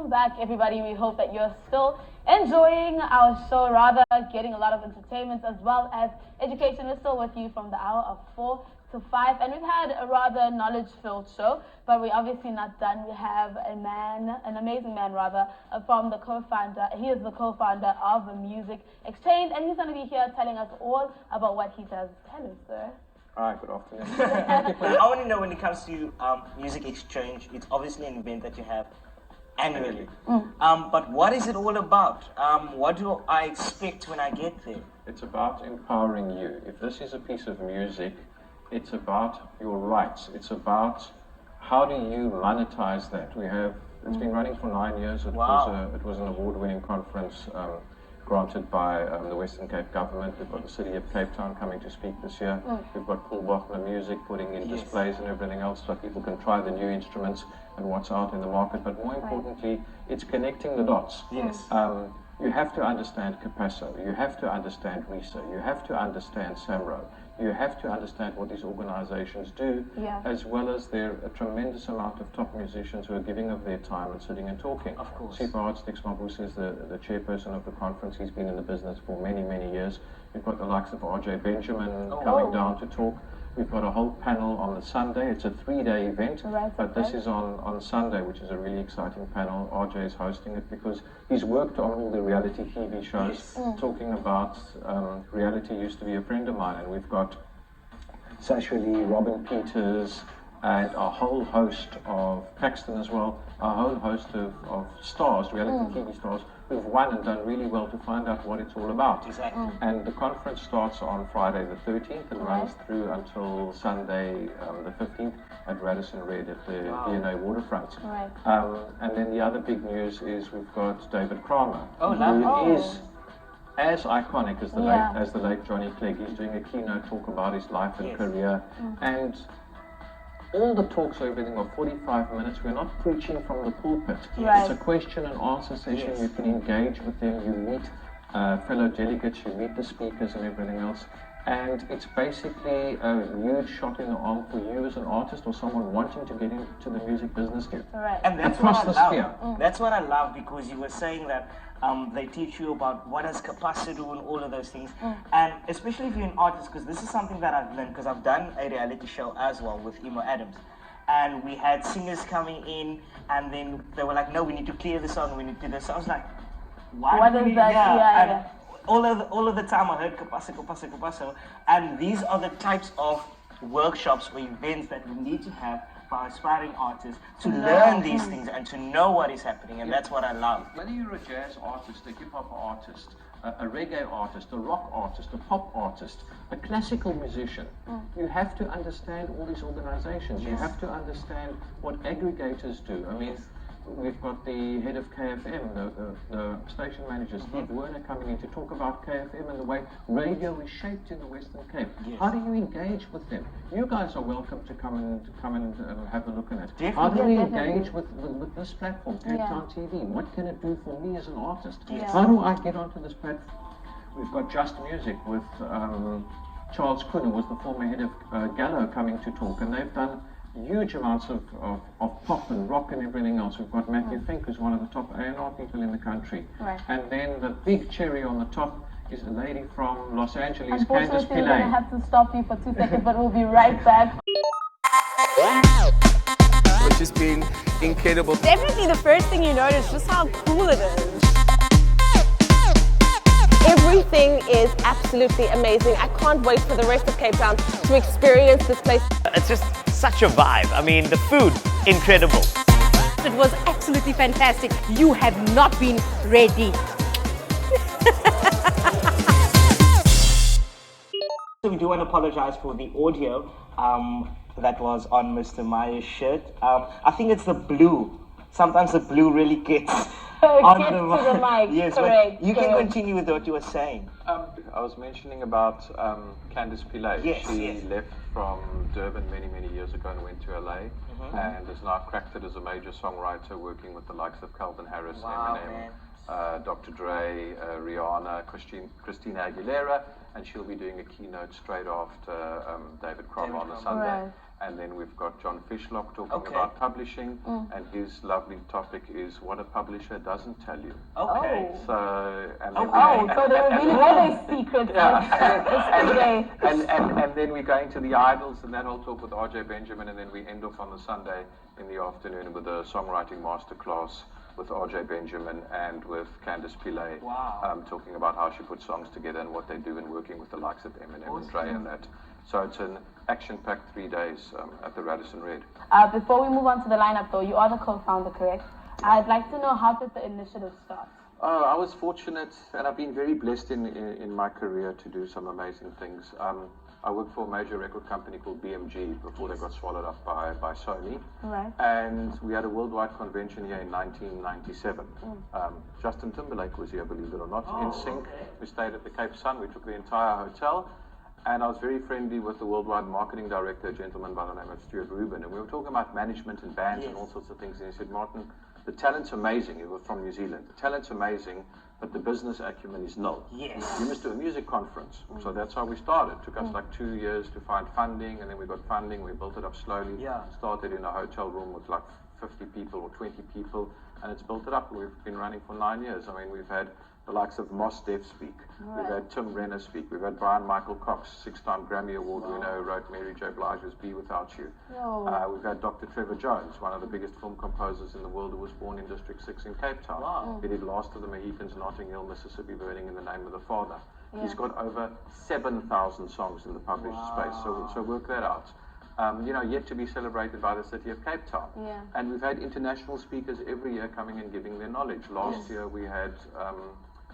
welcome back, everybody. We hope that you're still enjoying our show, rather getting a lot of entertainment as well as education. We're still with you from the hour of 4 to 5, and we've had a rather knowledge-filled show, but we're obviously not done. We have a man, an amazing man rather, from the co-founder. He is the co-founder of the Music Exchange, and he's going to be here telling us all about what he does. Hello, sir. Hi, good afternoon. I want to know, when it comes to Music Exchange, it's obviously an event that you have annually. But what is it all about? What do I expect when I get there? It's about empowering you. If this is a piece of music, it's about your rights. It's about how do you monetize that. It's been running for 9 years. It was an award-winning conference granted by the Western Cape government. We've got the City of Cape Town coming to speak this year. We've got Paul Bachner Music putting in displays and everything else so people can try the new instruments and what's out in the market. But more importantly, it's connecting the dots. Yes. You have to understand Capasso, you have to understand RISA, you have to understand SAMRO, you have to understand what these organizations do, as well as there are a tremendous amount of top musicians who are giving of their time and sitting and talking. Of course. Sipho Mabusi is the chairperson of the conference. He's been in the business for many, many years. We've got the likes of RJ Benjamin coming down to talk. We've got a whole panel on the Sunday. It's a 3-day event, but this is on Sunday, which is a really exciting panel. RJ is hosting it because he's worked on all the reality TV shows, talking about reality used to be a friend of mine. And we've got Sasha Lee, Robin Peters, and a whole host of Paxton as well, a whole host of stars, reality TV stars, who've won and done really well to find out what it's all about. Exactly. And the conference starts on Friday the 13th and runs through until Sunday the 15th at Radisson Red at the V A Waterfront. And then the other big news is we've got David Kramer, who is as iconic as the late Johnny Clegg. He's doing a keynote talk about his life and career. And all the talks, everything, are 45 minutes. We're not preaching from the pulpit. It's a question and answer session. You can engage with them. You meet fellow delegates. You meet the speakers and everything else. And it's basically a huge shot in the arm for you as an artist or someone wanting to get into the music business here. And that's what I love. That's what I love, because you were saying that they teach you about what does Capasso do and all of those things. And especially if you're an artist, because this is something that I've learned, because I've done a reality show as well with Emo Adams. And we had singers coming in, and then they were like, no, we need to clear the song, we need to do this. So I was like, what is that? All of the time I heard Capasso, and these are the types of workshops or events that we need to have for aspiring artists to learn these things and to know what is happening, and that's what I love. Whether you're a jazz artist, a hip-hop artist, a reggae artist, a rock artist, a pop artist, a classical musician, you have to understand all these organizations. You have to understand what aggregators do. I mean, we've got the head of KFM, the station manager, Steve Werner, coming in to talk about KFM and the way radio is shaped in the Western Cape. How do you engage with them? You guys are welcome to come and have a look at it. How do we engage with this platform, Cape Town TV? What can it do for me as an artist? How do I get onto this platform? We've got Just Music with Charles Kuhn, who was the former head of Gallo, coming to talk, and they've done huge amounts of pop and rock and everything else. We've got Matthew Fink, who's one of the top A&R people in the country. And then the big cherry on the top is a lady from Los Angeles, Candice Pillay. Unfortunately, we're going to have to stop you for 2 seconds, but we'll be right back. Which has been incredible. Definitely the first thing you notice just how cool it is. Everything is absolutely amazing. I can't wait for the rest of Cape Town to experience this place. It's just such a vibe. I mean, the food, incredible. It was absolutely fantastic. You have not been ready. So we do want to apologize for the audio that was on Mr. Meyer's shirt. I think it's the blue. Sometimes the blue really gets on the mic. Yes, correct. You can continue with what you were saying. I was mentioning about Candice Pillay. She left from Durban many, many years ago and went to LA and has now cracked it as a major songwriter, working with the likes of Calvin Harris, Eminem, Dr. Dre, Rihanna, Christina Aguilera, and she'll be doing a keynote straight after David Kramer on the Sunday. And then we've got John Fishlock talking about publishing, and his lovely topic is what a publisher doesn't tell you. Okay. So, and then So they're revealing all their secrets and then we're going to the Idols, and then I'll talk with RJ Benjamin, and then we end off on the Sunday in the afternoon with a songwriting masterclass with RJ Benjamin and with Candice Pillay, talking about how she puts songs together and what they do in working with the likes of Eminem and Dre and that. So it's an action-packed 3 days at the Radisson Red. Before we move on to the lineup, though, you are the co-founder, correct? I'd like to know, how did the initiative start? I was fortunate, and I've been very blessed in my career to do some amazing things. I worked for a major record company called BMG before they got swallowed up by Sony. Right. And we had a worldwide convention here in 1997. Justin Timberlake was here, believe it or not, in sync. We stayed at the Cape Sun. We took the entire hotel. And I was very friendly with the worldwide marketing director, a gentleman by the name of Stuart Rubin. And we were talking about management and bands and all sorts of things. And he said, Martin, the talent's amazing. He was from New Zealand. The talent's amazing, but the business acumen is nil. Yes. You must do a music conference. So that's how we started. It took us like 2 years to find funding, and then we got funding. We built it up slowly. Started in a hotel room with like 50 people or 20 people, and it's built it up. We've been running for 9 years. I mean, we've had the likes of Mos Def speak. We've had Tim Renner speak. We've had Brian Michael Cox, 6-time Grammy Award winner, who wrote Mary J. Blige's Be Without You. We've had Dr. Trevor Jones, one of the biggest film composers in the world, who was born in District 6 in Cape Town. He did Last of the Mohicans, Notting Hill, Mississippi Burning in the Name of the Father. He's got over 7,000 songs in the published space, so work that out. Yet to be celebrated by the city of Cape Town. And we've had international speakers every year coming and giving their knowledge. Last year we had,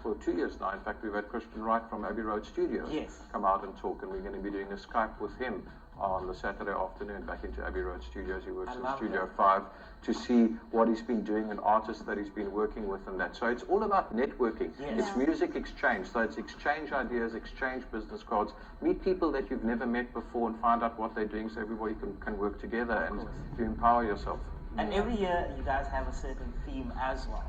for 2 years now, in fact, we've had Christian Wright from Abbey Road Studios come out and talk, and we're going to be doing a Skype with him on the Saturday afternoon back into Abbey Road Studios. He works in Studio 5 to see what he's been doing and artists that he's been working with and that. So it's all about networking. It's music exchange. So it's exchange ideas, exchange business cards, meet people that you've never met before and find out what they're doing so everybody can work together and to empower yourself. And every year you guys have a certain theme as well.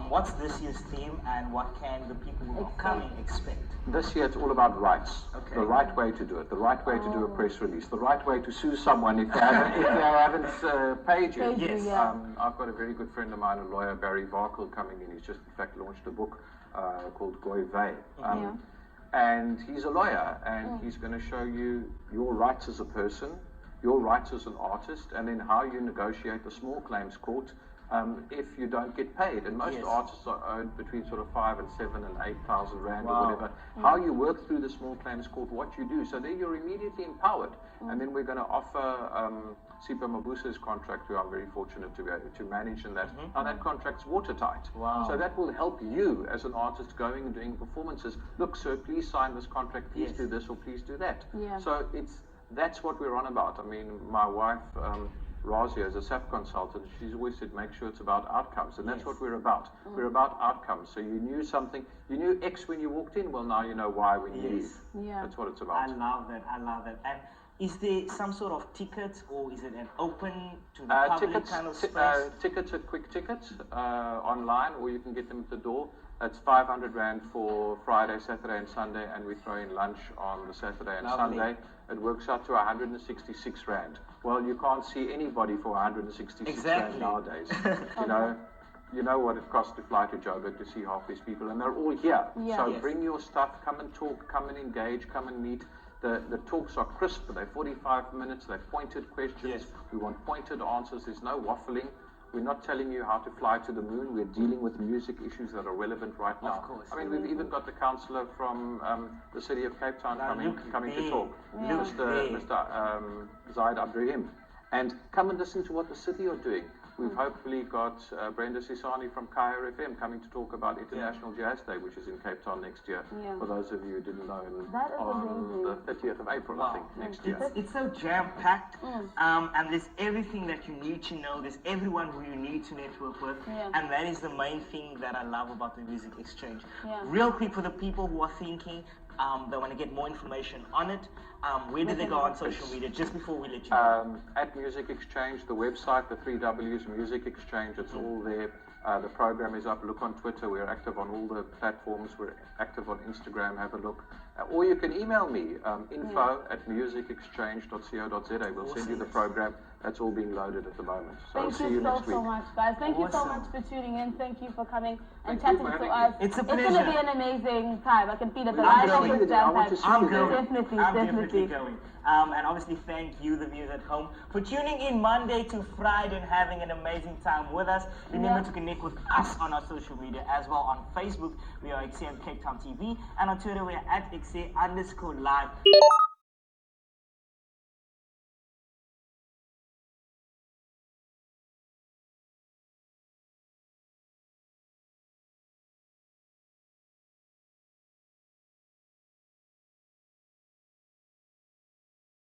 What's this year's theme, and what can the people who are coming expect? This year it's all about rights. The right way to do it, the right way to do a press release, the right way to sue someone if they haven't paid you. I've got a very good friend of mine, a lawyer, Barry Varkle, coming in. He's just in fact launched a book called Goy Vey. And he's a lawyer, and he's going to show you your rights as a person, your rights as an artist, and then how you negotiate the small claims court if you don't get paid. And most artists are owed between sort of 5 and 7 and 8,000 rand or whatever. How you work through the small claims court, what you do. So then you're immediately empowered. And then we're going to offer Sipa Mabusa's contract, who I'm very fortunate to be able to manage, and that now that contract's watertight. So that will help you as an artist going and doing performances. Look, sir, please sign this contract. Please do this or please do that. So that's what we're on about. I mean, my wife, Razia, is a Sept consultant. She's always said, make sure it's about outcomes. And that's what we're about. We're about outcomes. So you knew something, you knew X when you walked in, well, now you know Y when you leave. That's what it's about. I love that. And is there some sort of ticket, or is it an open to the public kind of space? Tickets are quick tickets online, or you can get them at the door. That's 500 rand for Friday, Saturday and Sunday, and we throw in lunch on the Saturday and Sunday. It works out to 166 rand. Well, you can't see anybody for 166 rand nowadays. You know what it costs to fly to Joburg to see half these people, and they're all here. So bring your stuff, come and talk, come and engage, come and meet. The talks are crisp, they're 45 minutes, they're pointed questions. We want pointed answers, there's no waffling. We're not telling you how to fly to the moon. We're dealing with music issues that are relevant right now. Of course. I mean, we've even got the councillor from the city of Cape Town coming to talk, Mr. Zaid Abdurrahim. And come and listen to what the city are doing. We've hopefully got Brenda Sisani from Kaya FM coming to talk about International Jazz Day, which is in Cape Town next year. For those of you who didn't know, on the 30th of April, I think, next year. It's so jam-packed, and there's everything that you need to know. There's everyone who you need to network with, and that is the main thing that I love about the Music Exchange. Real quick, for the people who are thinking, they want to get more information on it, where do they go on social media? Just before we let you go. At Music Exchange, the website, the 3 W's, Music Exchange, it's all there. The program is up. Look on Twitter. We're active on all the platforms. We're active on Instagram. Have a look. Or you can email me, info@musicexchange.co.za. We'll send you the program. That's all being loaded at the moment. So I'll see you next week. So much, guys. Thank you so much for tuning in. Thank you for coming and chatting to us. It's a pleasure. It's going to be an amazing time. I can feel it. The I'm line going. is jam-packed. I'm going. Definitely. Going. And obviously, thank you, the viewers at home, for tuning in Monday to Friday and having an amazing time with us. Remember to connect with us on our social media as well. On Facebook, we are XM Cape Town TV, and on Twitter, we are at XA_live.